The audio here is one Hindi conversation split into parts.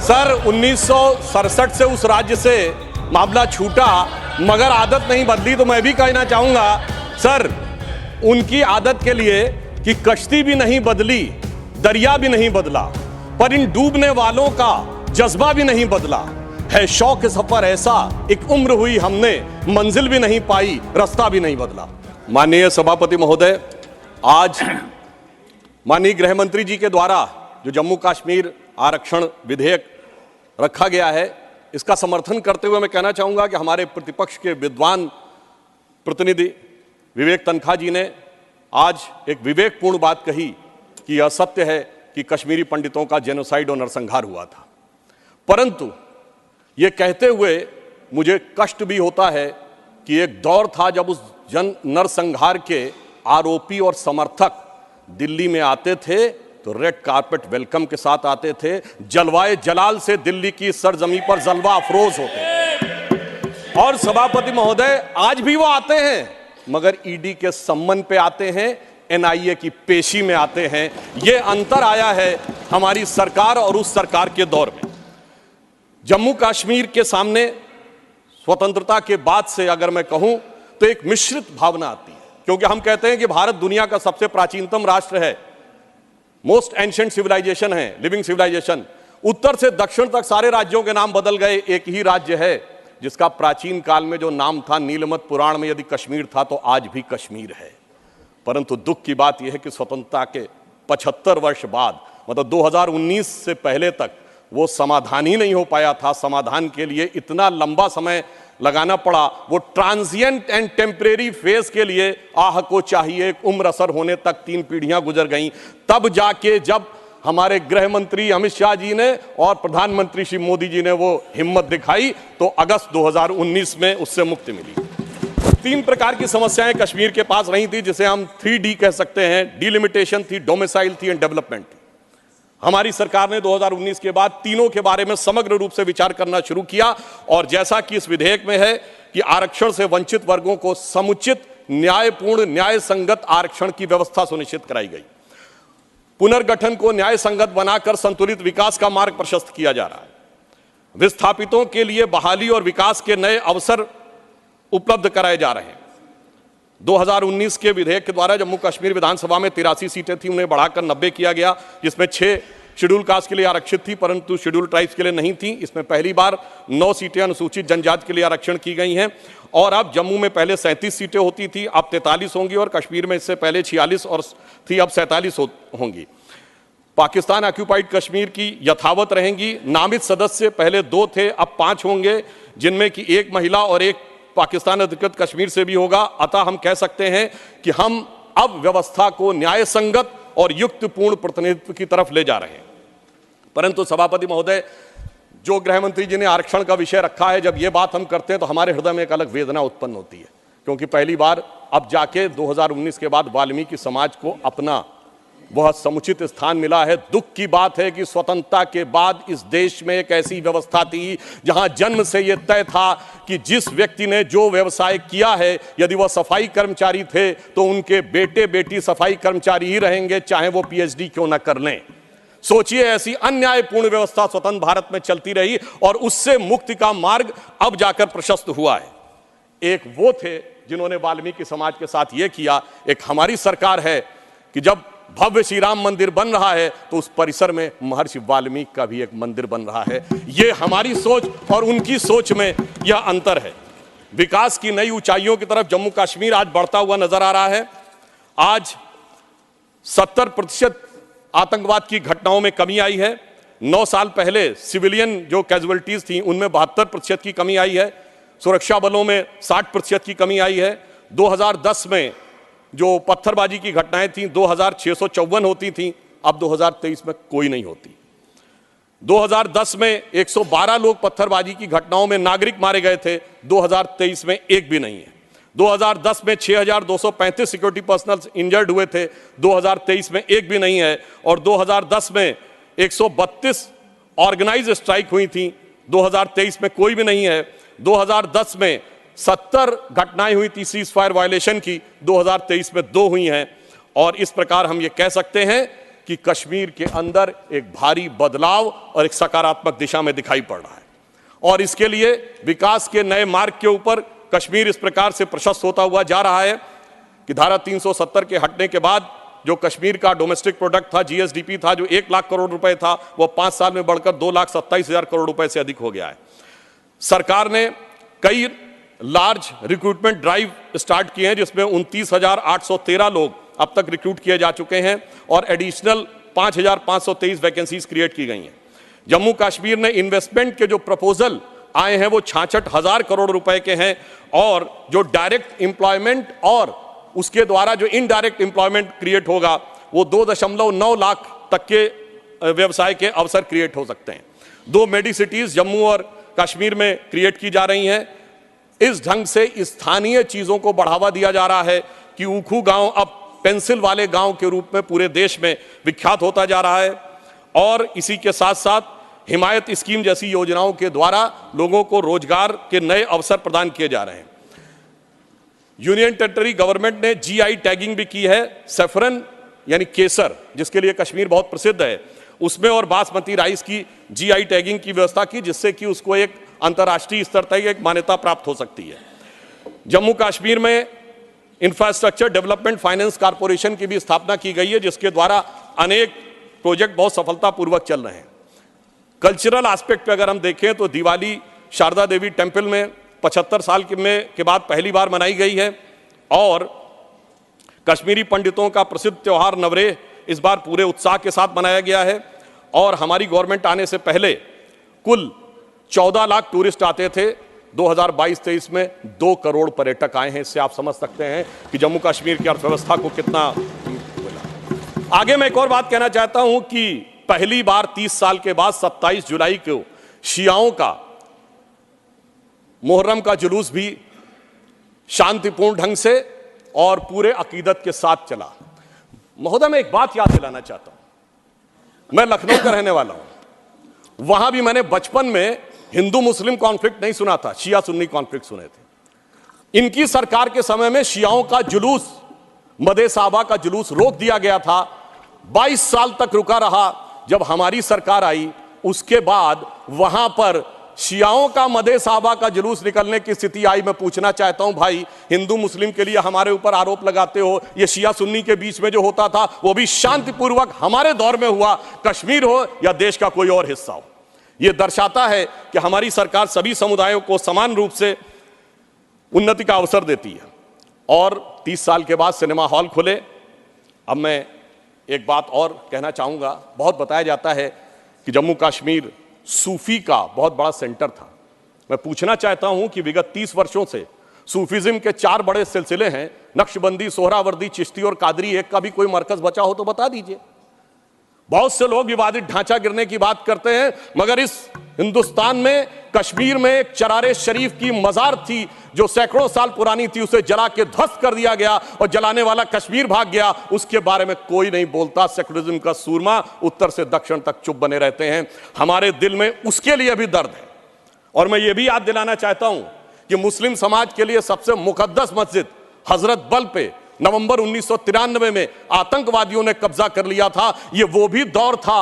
सर 1967 से उस राज्य से मामला छूटा, मगर आदत नहीं बदली। तो मैं भी कहना चाहूंगा सर, उनकी आदत के लिए कि कश्ती भी नहीं बदली, दरिया भी नहीं बदला, पर इन डूबने वालों का जज्बा भी नहीं बदला है। शौक सफर ऐसा, एक उम्र हुई हमने, मंजिल भी नहीं पाई, रास्ता भी नहीं बदला। माननीय सभापति महोदय, आज माननीय गृह मंत्री जी के द्वारा जो जम्मू कश्मीर आरक्षण विधेयक रखा गया है, इसका समर्थन करते हुए मैं कहना चाहूंगा कि हमारे प्रतिपक्ष के विद्वान प्रतिनिधि विवेक तनखा जी ने आज एक विवेकपूर्ण बात कही कि यह सत्य है कि कश्मीरी पंडितों का जेनोसाइड और नरसंहार हुआ था। परंतु यह कहते हुए मुझे कष्ट भी होता है कि एक दौर था जब उस नरसंहार के आरोपी और समर्थक दिल्ली में आते थे तो रेड कारपेट वेलकम के साथ आते थे, जलवाए जलाल से दिल्ली की सरजमी पर जलवा अफरोज होते थे। और सभापति महोदय, आज भी वो आते हैं, मगर ईडी के सम्मन पे आते हैं, एनआईए की पेशी में आते हैं। ये अंतर आया है हमारी सरकार और उस सरकार के दौर में। जम्मू कश्मीर के सामने स्वतंत्रता के बाद से अगर मैं कहूं तो एक मिश्रित भावना आती है, क्योंकि हम कहते हैं कि भारत दुनिया का सबसे प्राचीनतम राष्ट्र है, मोस्ट एंशिएंट सिविलाइजेशन है, लिविंग सिविलाइजेशन। उत्तर से दक्षिण तक सारे राज्यों के नाम बदल गए, एक ही राज्य है जिसका प्राचीन काल में जो नाम था, नीलमत पुराण में यदि कश्मीर था तो आज भी कश्मीर है। परंतु दुख की बात यह है कि स्वतंत्रता के 75 वर्ष बाद, मतलब 2019 से पहले तक वो समाधान ही नहीं हो पाया था। समाधान के लिए इतना लंबा समय लगाना पड़ा। वो ट्रांजिएंट एंड टेम्परेरी फेज के लिए आह को चाहिए, एक उम्र असर होने तक 3 पीढ़ियां गुजर गईं। तब जाके जब हमारे गृह मंत्री अमित शाह जी ने और प्रधानमंत्री श्री मोदी जी ने वो हिम्मत दिखाई तो अगस्त 2019 में उससे मुक्ति मिली। 3 प्रकार की समस्याएं कश्मीर के पास रही थी, जिसे हम 3D कह सकते हैं। डिलिमिटेशन थी, डोमिसाइल थी एंड डेवलपमेंट थी। हमारी सरकार ने 2019 के बाद तीनों के बारे में समग्र रूप से विचार करना शुरू किया, और जैसा कि इस विधेयक में है कि आरक्षण से वंचित वर्गों को समुचित, न्यायपूर्ण, न्याय संगत आरक्षण की व्यवस्था सुनिश्चित कराई गई। पुनर्गठन को न्याय संगत बनाकर संतुलित विकास का मार्ग प्रशस्त किया जा रहा है। विस्थापितों के लिए बहाली और विकास के नए अवसर उपलब्ध कराए जा रहे हैं। 2019 के विधेयक के द्वारा जम्मू कश्मीर विधानसभा में 83 सीटें थी, उन्हें बढ़ाकर 90 किया गया, जिसमें 6 शेड्यूल कास्ट के लिए आरक्षित थी, परंतु शेड्यूल ट्राइब्स के लिए नहीं थी। इसमें पहली बार 9 सीटें अनुसूचित जनजाति के लिए आरक्षण की गई हैं। और अब जम्मू में पहले 37 सीटें होती थी, अब 43 होंगी, और कश्मीर में इससे पहले 46 और थी, अब 47 होंगी। पाकिस्तान ऑक्यूपाइड कश्मीर की यथावत रहेंगी। नामित सदस्य पहले 2 थे, अब 5 होंगे, जिनमें कि 1 महिला और 1 पाकिस्तान अधिकृत कश्मीर से भी होगा। अतः हम कह सकते हैं कि हम अब व्यवस्था को न्याय संगत और युक्तपूर्ण प्रतिनिधित्व की तरफ ले जा रहे हैं। परंतु सभापति महोदय, जो गृह मंत्री जी ने आरक्षण का विषय रखा है, जब ये बात हम करते हैं तो हमारे हृदय में एक अलग वेदना उत्पन्न होती है, क्योंकि पहली बार अब जाके 2019 के बाद वाल्मीकि समाज को अपना वह समुचित स्थान मिला है। दुख की बात है कि स्वतंत्रता के बाद इस देश में एक ऐसी व्यवस्था थी जहां जन्म से यह तय था कि जिस व्यक्ति ने जो व्यवसाय किया है, यदि वह सफाई कर्मचारी थे तो उनके बेटे बेटी सफाई कर्मचारी ही रहेंगे, चाहे वो पीएचडी क्यों ना कर लें। सोचिए, ऐसी अन्यायपूर्ण व्यवस्था स्वतंत्र भारत में चलती रही और उससे मुक्ति का मार्ग अब जाकर प्रशस्त हुआ है। एक वो थे जिन्होंने वाल्मीकि समाज के साथ यह किया। एक हमारी सरकार है कि जब भव्य श्री राम मंदिर बन रहा है तो उस परिसर में महर्षि वाल्मीकि का भी एक मंदिर बन रहा है। यह हमारी सोच और उनकी सोच में यह अंतर है। विकास की नई ऊंचाइयों की तरफ जम्मू कश्मीर आज बढ़ता हुआ नजर आ रहा है। आज 70% आतंकवाद की घटनाओं में कमी आई है। 9 साल पहले सिविलियन जो कैजुअलिटीज थी उनमें 72% की कमी आई है। सुरक्षा बलों में 60% की कमी आई है। 2010 में जो पत्थरबाजी की घटनाएं थी 2654 होती थी, अब 2023 में कोई नहीं होती। 2010 में 112 लोग पत्थरबाजी की घटनाओं में नागरिक मारे गए थे, 2023 में एक भी नहीं है। 2010 में 6235 सिक्योरिटी पर्सनल इंजर्ड हुए थे, 2023 में एक भी नहीं है। और 2010 में 132 ऑर्गेनाइज स्ट्राइक हुई थी, 2023 में कोई भी नहीं है। 2010 में 70 घटनाएं हुई थी सीज फायर वायलेशन की, 2023 में 2 हुई हैं। और इस प्रकार हम ये कह सकते हैं कि कश्मीर के अंदर एक भारी बदलाव और एक सकारात्मक दिशा में दिखाई पड़ रहा है। और इसके लिए विकास के नए मार्ग के ऊपर कश्मीर इस प्रकार से प्रशस्त होता हुआ जा रहा है कि धारा 370 के हटने के बाद जो कश्मीर का डोमेस्टिक प्रोडक्ट था, जीएसडीपी था, जो 1 लाख करोड़ रुपए था, वो 5 साल में बढ़कर 2,27,000 करोड़ रुपए से अधिक हो गया है। सरकार ने कई लार्ज रिक्रूटमेंट ड्राइव स्टार्ट किए हैं, जिसमें 29,813 लोग अब तक रिक्रूट किए जा चुके हैं और एडिशनल 5,523 वैकेंसीज क्रिएट की गई हैं। जम्मू कश्मीर ने इन्वेस्टमेंट के जो प्रपोजल आए हैं वो 66,000 करोड़ रुपए के हैं और जो डायरेक्ट एम्प्लॉयमेंट और उसके द्वारा जो इनडायरेक्ट एम्प्लॉयमेंट क्रिएट होगा वो 2.9 लाख तक के व्यवसाय के अवसर क्रिएट हो सकते हैं। 2 मेडी सिटीज जम्मू और कश्मीर में क्रिएट की जा रही हैं। इस ढंग से स्थानीय चीजों को बढ़ावा दिया जा रहा है कि ऊखू गांव अब पेंसिल वाले गांव के रूप में पूरे देश में विख्यात होता जा रहा है। और इसी के साथ साथ हिमायत स्कीम जैसी योजनाओं के द्वारा लोगों को रोजगार के नए अवसर प्रदान किए जा रहे हैं। यूनियन टेरिटरी गवर्नमेंट ने जीआई टैगिंग भी की है। सैफरन यानी केसर, जिसके लिए कश्मीर बहुत प्रसिद्ध है, उसमें और बासमती राइस की जीआई टैगिंग की व्यवस्था की, जिससे कि उसको एक अंतर्राष्ट्रीय स्तर तक एक मान्यता प्राप्त हो सकती है। जम्मू कश्मीर में इंफ्रास्ट्रक्चर डेवलपमेंट फाइनेंस कॉर्पोरेशन की भी स्थापना की गई है, जिसके द्वारा अनेक प्रोजेक्ट बहुत सफलतापूर्वक चल रहे हैं। कल्चरल एस्पेक्ट पे अगर हम देखें तो दिवाली शारदा देवी टेम्पल में 75 साल के बाद पहली बार मनाई गई है और कश्मीरी पंडितों का प्रसिद्ध त्यौहार नवरेह इस बार पूरे उत्साह के साथ मनाया गया है। और हमारी गवर्नमेंट आने से पहले कुल 14 लाख टूरिस्ट आते थे। 2022-23 में 2 करोड़ पर्यटक आए हैं। इससे आप समझ सकते हैं कि जम्मू कश्मीर की अर्थव्यवस्था को कितना। आगे मैं एक और बात कहना चाहता हूं कि पहली बार 30 साल के बाद 27 जुलाई को शियाओं का मुहर्रम का जुलूस भी शांतिपूर्ण ढंग से और पूरे अकीदत के साथ चला। महोदय, मैं एक बात याद दिलाना चाहता हूं। मैं लखनऊ का रहने वाला हूं। वहां भी मैंने बचपन में हिंदू मुस्लिम कॉन्फ्लिक्ट नहीं सुना था, शिया सुन्नी कॉन्फ्लिक्ट सुने थे। इनकी सरकार के समय में शियाओं का जुलूस, मदे साहबा का जुलूस रोक दिया गया था। 22 साल तक रुका रहा। जब हमारी सरकार आई उसके बाद वहां पर शियाओं का मदे साहबा का जुलूस निकलने की स्थिति आई। मैं पूछना चाहता हूं, भाई हिंदू मुस्लिम के लिए हमारे ऊपर आरोप लगाते हो। ये शिया सुन्नी के बीच में जो होता था वो भी शांतिपूर्वक हमारे दौर में हुआ, कश्मीर हो या देश का कोई और हिस्सा हो। यह दर्शाता है कि हमारी सरकार सभी समुदायों को समान रूप से उन्नति का अवसर देती है। और 30 साल के बाद सिनेमा हॉल खुले। अब मैं एक बात और कहना चाहूंगा। बहुत बताया जाता है कि जम्मू कश्मीर सूफी का बहुत बड़ा सेंटर था। मैं पूछना चाहता हूं कि विगत 30 वर्षों से सूफीज्म के 4 बड़े सिलसिले हैं, नक्शबंदी, सोहरावर्दी, चिश्ती और कादरी। एक का भी कोई मरकज बचा हो तो बता दीजिए। बहुत से लोग विवादित ढांचा गिरने की बात करते हैं, मगर इस हिंदुस्तान में कश्मीर में एक चरारे शरीफ की मजार थी जो सैकड़ों साल पुरानी थी। उसे जला के ध्वस्त कर दिया गया और जलाने वाला कश्मीर भाग गया। उसके बारे में कोई नहीं बोलता। सेकुलरिज्म का सूरमा उत्तर से दक्षिण तक चुप बने रहते हैं। हमारे दिल में उसके लिए भी दर्द है। और मैं ये भी याद दिलाना चाहता हूं कि मुस्लिम समाज के लिए सबसे मुकद्दस मस्जिद हजरत बल पे नवंबर 1993 में आतंकवादियों ने कब्जा कर लिया था। ये वो भी दौर था,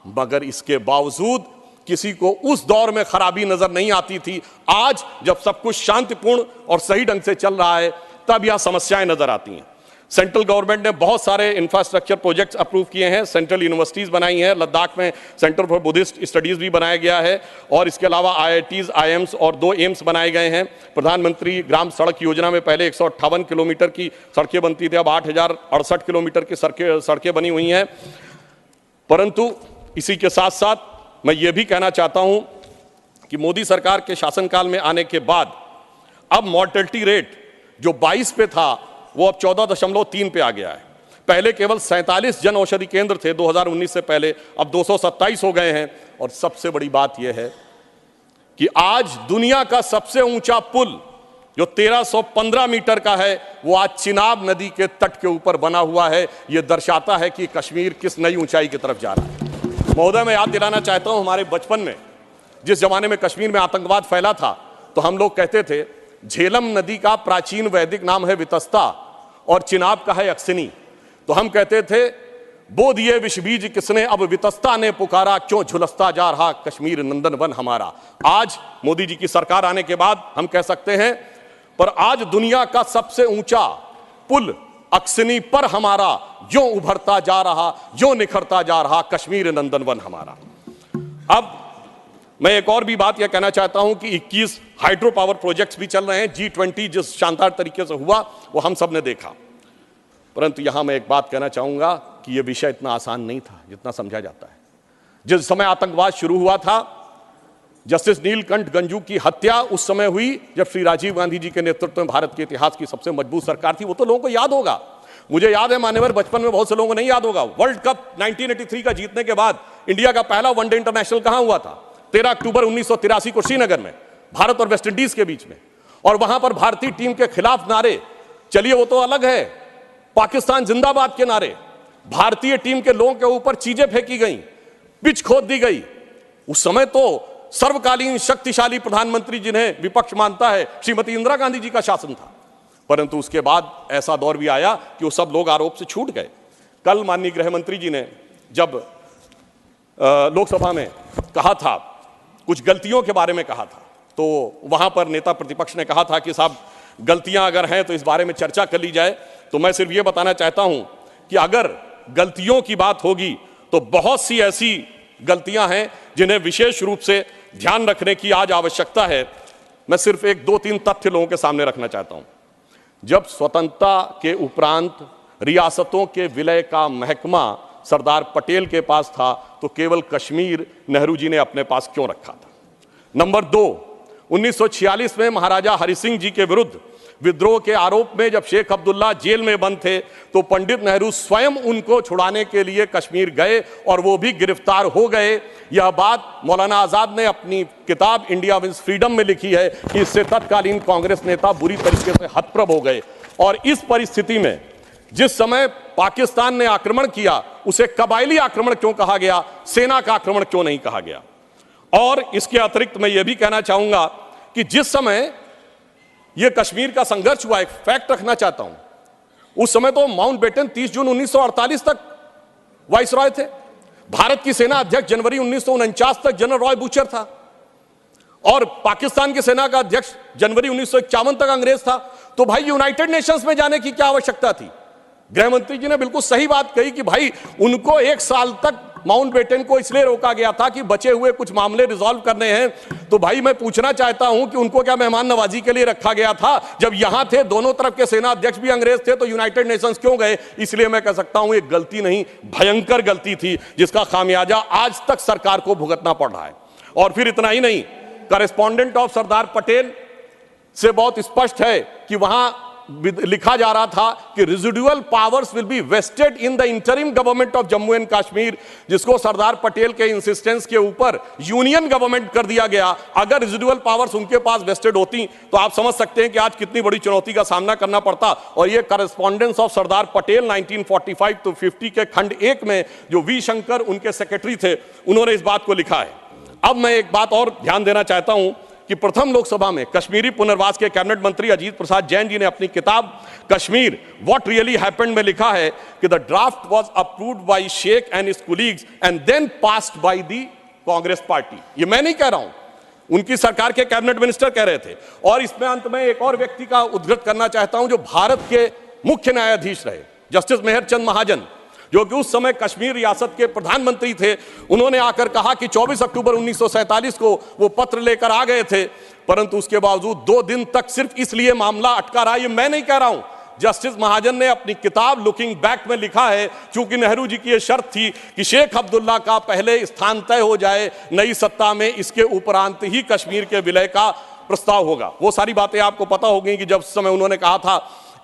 मगर इसके बावजूद किसी को उस दौर में खराबी नजर नहीं आती थी। आज जब सब कुछ शांतिपूर्ण और सही ढंग से चल रहा है तब यह समस्याएं नजर आती हैं। सेंट्रल गवर्नमेंट ने बहुत सारे इंफ्रास्ट्रक्चर प्रोजेक्ट्स अप्रूव किए हैं, सेंट्रल यूनिवर्सिटीज बनाई हैं। लद्दाख में सेंटर फॉर बुद्धिस्ट स्टडीज भी बनाया गया है और इसके अलावा IITs, IIMs और 2 एम्स बनाए गए हैं। प्रधानमंत्री ग्राम सड़क योजना में पहले 158 किलोमीटर की सड़कें बनती थी, अब 8,068 किलोमीटर की सड़कें बनी हुई हैं। परंतु इसी के साथ साथ मैं ये भी कहना चाहता हूं कि मोदी सरकार के शासनकाल में आने के बाद अब मॉर्टेलिटी रेट जो 22 पे था वो अब 14.3 पे आ गया है। पहले केवल 47 जन औषधि केंद्र थे 2019 से पहले, अब 227 हो गए हैं। और सबसे बड़ी बात यह है कि आज दुनिया का सबसे ऊंचा पुल जो 1315 मीटर का है वो आज चिनाब नदी के तट के ऊपर बना हुआ है। यह दर्शाता है कि कश्मीर किस नई ऊंचाई की तरफ जा रहा है। महोदय, मैं याद दिलाना चाहता हूं, हमारे बचपन में जिस जमाने में कश्मीर में आतंकवाद फैला था तो हम लोग कहते थे झेलम नदी का प्राचीन वैदिक नाम है वितस्ता और चिनाब का है अक्सिनी। तो हम कहते थे बो दिए विष बीज किसने, अब वितस्ता ने पुकारा, क्यों झुलसता जा रहा कश्मीर नंदन वन हमारा। आज मोदी जी की सरकार आने के बाद हम कह सकते हैं, पर आज दुनिया का सबसे ऊंचा पुल अक्सनी पर हमारा, जो उभरता जा रहा, जो निखरता जा रहा कश्मीर नंदन वन हमारा। अब मैं एक और भी बात यह कहना चाहता हूं कि 21 हाइड्रो पावर प्रोजेक्ट्स भी चल रहे हैं। G20 जिस शानदार तरीके से हुआ वो हम सब ने देखा, परंतु यहां मैं एक बात कहना चाहूंगा कि यह विषय इतना आसान नहीं था जितना समझा जाता है। जिस समय आतंकवाद शुरू हुआ था, जस्टिस नीलकंठ गंजू की हत्या उस समय हुई जब श्री राजीव गांधी जी के नेतृत्व में भारत के इतिहास की सबसे मजबूत सरकार थी। वो तो लोगों को याद होगा, मुझे याद है मान्यवर, बचपन में बहुत से लोगों को नहीं याद होगा। वर्ल्ड कप 1983 का जीतने के बाद इंडिया का पहला वनडे इंटरनेशनल कहां हुआ था? 13 अक्टूबर 1983 को श्रीनगर में, भारत और वेस्ट इंडीज के बीच में। और वहां पर भारतीय टीम के खिलाफ नारे, चलिए वो तो अलग है, पाकिस्तान जिंदाबाद के नारे, भारतीय टीम के लोगों के ऊपर चीजें फेंकी गई, पिच खोद दी गई। उस समय तो सर्वकालीन शक्तिशाली प्रधानमंत्री जिन्हें विपक्ष मानता है, श्रीमती इंदिरा गांधी जी का शासन था। परंतु उसके बाद ऐसा दौर भी आया कि वो सब लोग आरोप से छूट गए। कल माननीय गृह मंत्री जी ने जब लोकसभा में कहा था, कुछ गलतियों के बारे में कहा था, तो वहां पर नेता प्रतिपक्ष ने कहा था कि साहब गलतियां अगर हैं तो इस बारे में चर्चा कर ली जाए। तो मैं सिर्फ ये बताना चाहता हूं कि अगर गलतियों की बात होगी तो बहुत सी ऐसी गलतियां हैं जिन्हें विशेष रूप से ध्यान रखने की आज आवश्यकता है। मैं सिर्फ एक दो तीन तथ्य लोगों के सामने रखना चाहता हूं। जब स्वतंत्रता के उपरांत रियासतों के विलय का महकमा सरदार पटेल के पास था, तो केवल कश्मीर नेहरू जी ने अपने पास क्यों रखा था? नंबर 2, 1946 में महाराजा हरि सिंह जी के विरुद्ध विद्रोह के आरोप में जब शेख अब्दुल्ला जेल में बंद थे, तो पंडित नेहरू स्वयं उनको छुड़ाने के लिए कश्मीर गए और वो भी गिरफ्तार हो गए। यह बात मौलाना आजाद ने अपनी किताब इंडिया विंस फ्रीडम में लिखी है कि इससे तत्कालीन कांग्रेस नेता बुरी तरीके से हतप्रभ हो गए। और इस परिस्थिति में जिस समय पाकिस्तान ने आक्रमण किया, उसे कबायली आक्रमण क्यों कहा गया, सेना का आक्रमण क्यों नहीं कहा गया? और इसके अतिरिक्त मैं यह भी कहना चाहूंगा कि जिस समय यह कश्मीर का संघर्ष हुआ, एक फैक्ट रखना चाहता हूं, उस समय तो माउंटबेटन 30 जून 1948 तक वाइसरॉय थे। भारत की सेना अध्यक्ष जनवरी 1949 तक जनरल रॉय बूचर था, और पाकिस्तान की सेना का अध्यक्ष जनवरी 1951 तक अंग्रेज था। तो भाई यूनाइटेड नेशंस में जाने की क्या आवश्यकता थी? गृह मंत्री जी ने बिल्कुल सही बात कही कि भाई उनको 1 साल तक माउंटबेटन को इसलिए रोका गया था कि बचे हुए कुछ मामले रिजॉल्व करने हैं। तो भाई मैं पूछना चाहता हूं कि उनको क्या मेहमान नवाजी के लिए रखा गया था? जब यहां थे, दोनों तरफ के सेना अध्यक्ष भी अंग्रेज थे, तो यूनाइटेड नेशंस क्यों गए? इसलिए मैं कह सकता हूं एक गलती नहीं, भयंकर गलती थी, जिसका खामियाजा आज तक सरकार को भुगतना पड़ रहा है। और फिर इतना ही नहीं, करेस्पॉन्डेंट ऑफ सरदार पटेल से बहुत स्पष्ट है कि वहां लिखा जा रहा था कि residual powers will be vested in the interim government of Jammu and Kashmir, जिसको सरदार पटेल के इंसिस्टेंस के ऊपर यूनियन गवर्नमेंट कर दिया गया। अगर रेजिडुअल पावर्स उनके पास वेस्टेड होती तो आप समझ सकते हैं कि आज कितनी बड़ी चुनौती का सामना करना पड़ता। और ये correspondence of Sardar Patel 1945 to 50 के खंड 1 में जो वी शंकर उनके सेक्रेटरी थे, उन्होंने इस बात को लिखा है। अब मैं एक बात और ध्यान देना चाहता हूं कि प्रथम लोकसभा में कश्मीरी पुनर्वास के कैबिनेट मंत्री अजीत प्रसाद जैन जी ने अपनी किताब कश्मीर व्हाट रियली हैपेंड में लिखा है कि the draft was approved by Sheikh and his colleagues and then passed by the Congress party. ये मैं नहीं कह रहा हूं, उनकी सरकार के कैबिनेट मिनिस्टर कह रहे थे। और इसमें अंत में एक और व्यक्ति का उद्धृत करना चाहता हूं जो भारत के मुख्य न्यायाधीश रहे, जस्टिस मेहरचंद महाजन, जो कि उस समय कश्मीर रियासत के प्रधानमंत्री थे। उन्होंने आकर कहा कि 24 अक्टूबर 1947 को वो पत्र लेकर आ गए थे, परंतु उसके बावजूद 2 दिन तक सिर्फ इसलिए मामला अटका रहा। ये मैं नहीं कह रहा हूं, जस्टिस महाजन ने अपनी किताब लुकिंग बैक में लिखा है, क्योंकि नेहरू जी की यह शर्त थी कि शेख अब्दुल्ला का पहले स्थान तय हो जाए नई सत्ता में, इसके उपरांत ही कश्मीर के विलय का प्रस्ताव होगा। वो सारी बातें आपको पता होगी कि जब उस समय उन्होंने कहा था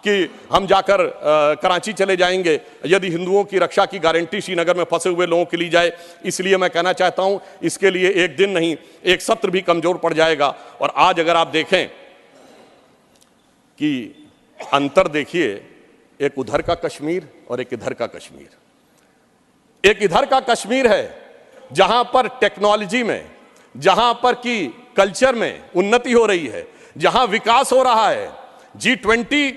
कि हम जाकर कराची चले जाएंगे यदि हिंदुओं की रक्षा की गारंटी श्रीनगर में फंसे हुए लोगों की ली जाए। इसलिए मैं कहना चाहता हूं इसके लिए एक दिन नहीं, एक सत्र भी कमजोर पड़ जाएगा। और आज अगर आप देखें कि अंतर देखिए, एक उधर का कश्मीर और एक इधर का कश्मीर। एक इधर का कश्मीर है जहां पर टेक्नोलॉजी में, जहां पर की कल्चर में उन्नति हो रही है, जहां विकास हो रहा है। G20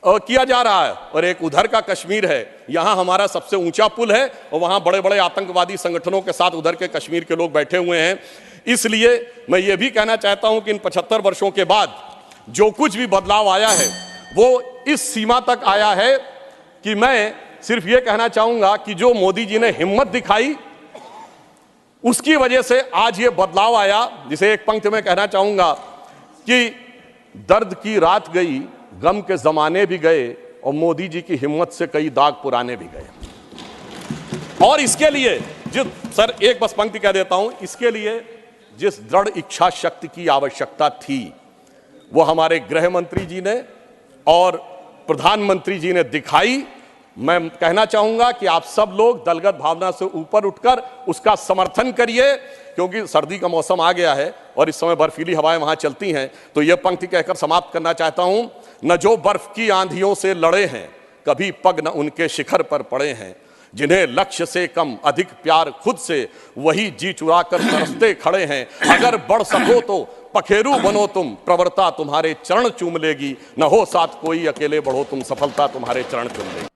किया जा रहा है। और एक उधर का कश्मीर है, यहाँ हमारा सबसे ऊंचा पुल है और वहाँ बड़े बड़े आतंकवादी संगठनों के साथ उधर के कश्मीर के लोग बैठे हुए हैं। इसलिए मैं ये भी कहना चाहता हूं कि इन 75 वर्षों के बाद जो कुछ भी बदलाव आया है वो इस सीमा तक आया है कि मैं सिर्फ ये कहना चाहूंगा कि जो मोदी जी ने हिम्मत दिखाई उसकी वजह से आज ये बदलाव आया। जिसे एक पंक्ति में कहना चाहूंगा कि दर्द की रात गई, गम के जमाने भी गए और मोदी जी की हिम्मत से कई दाग पुराने भी गए। और इसके लिए सर एक बस पंक्ति कह देता हूं, इसके लिए जिस दृढ़ इच्छा शक्ति की आवश्यकता थी वो हमारे गृह मंत्री जी ने और प्रधानमंत्री जी ने दिखाई। मैं कहना चाहूंगा कि आप सब लोग दलगत भावना से ऊपर उठकर उसका समर्थन करिए, क्योंकि सर्दी का मौसम आ गया है और इस समय बर्फीली हवाएं वहां चलती हैं। तो यह पंक्ति कहकर समाप्त करना चाहता हूं, न जो बर्फ की आंधियों से लड़े हैं, कभी पग न उनके शिखर पर पड़े हैं। जिन्हें लक्ष्य से कम अधिक प्यार खुद से, वही जी चुरा कर तरसते खड़े हैं। अगर बढ़ सको तो पखेरु बनो तुम, प्रवरता तुम्हारे चरण चूम लेगी। न हो साथ कोई, अकेले बढ़ो तुम, सफलता तुम्हारे चरण चूम लेगी।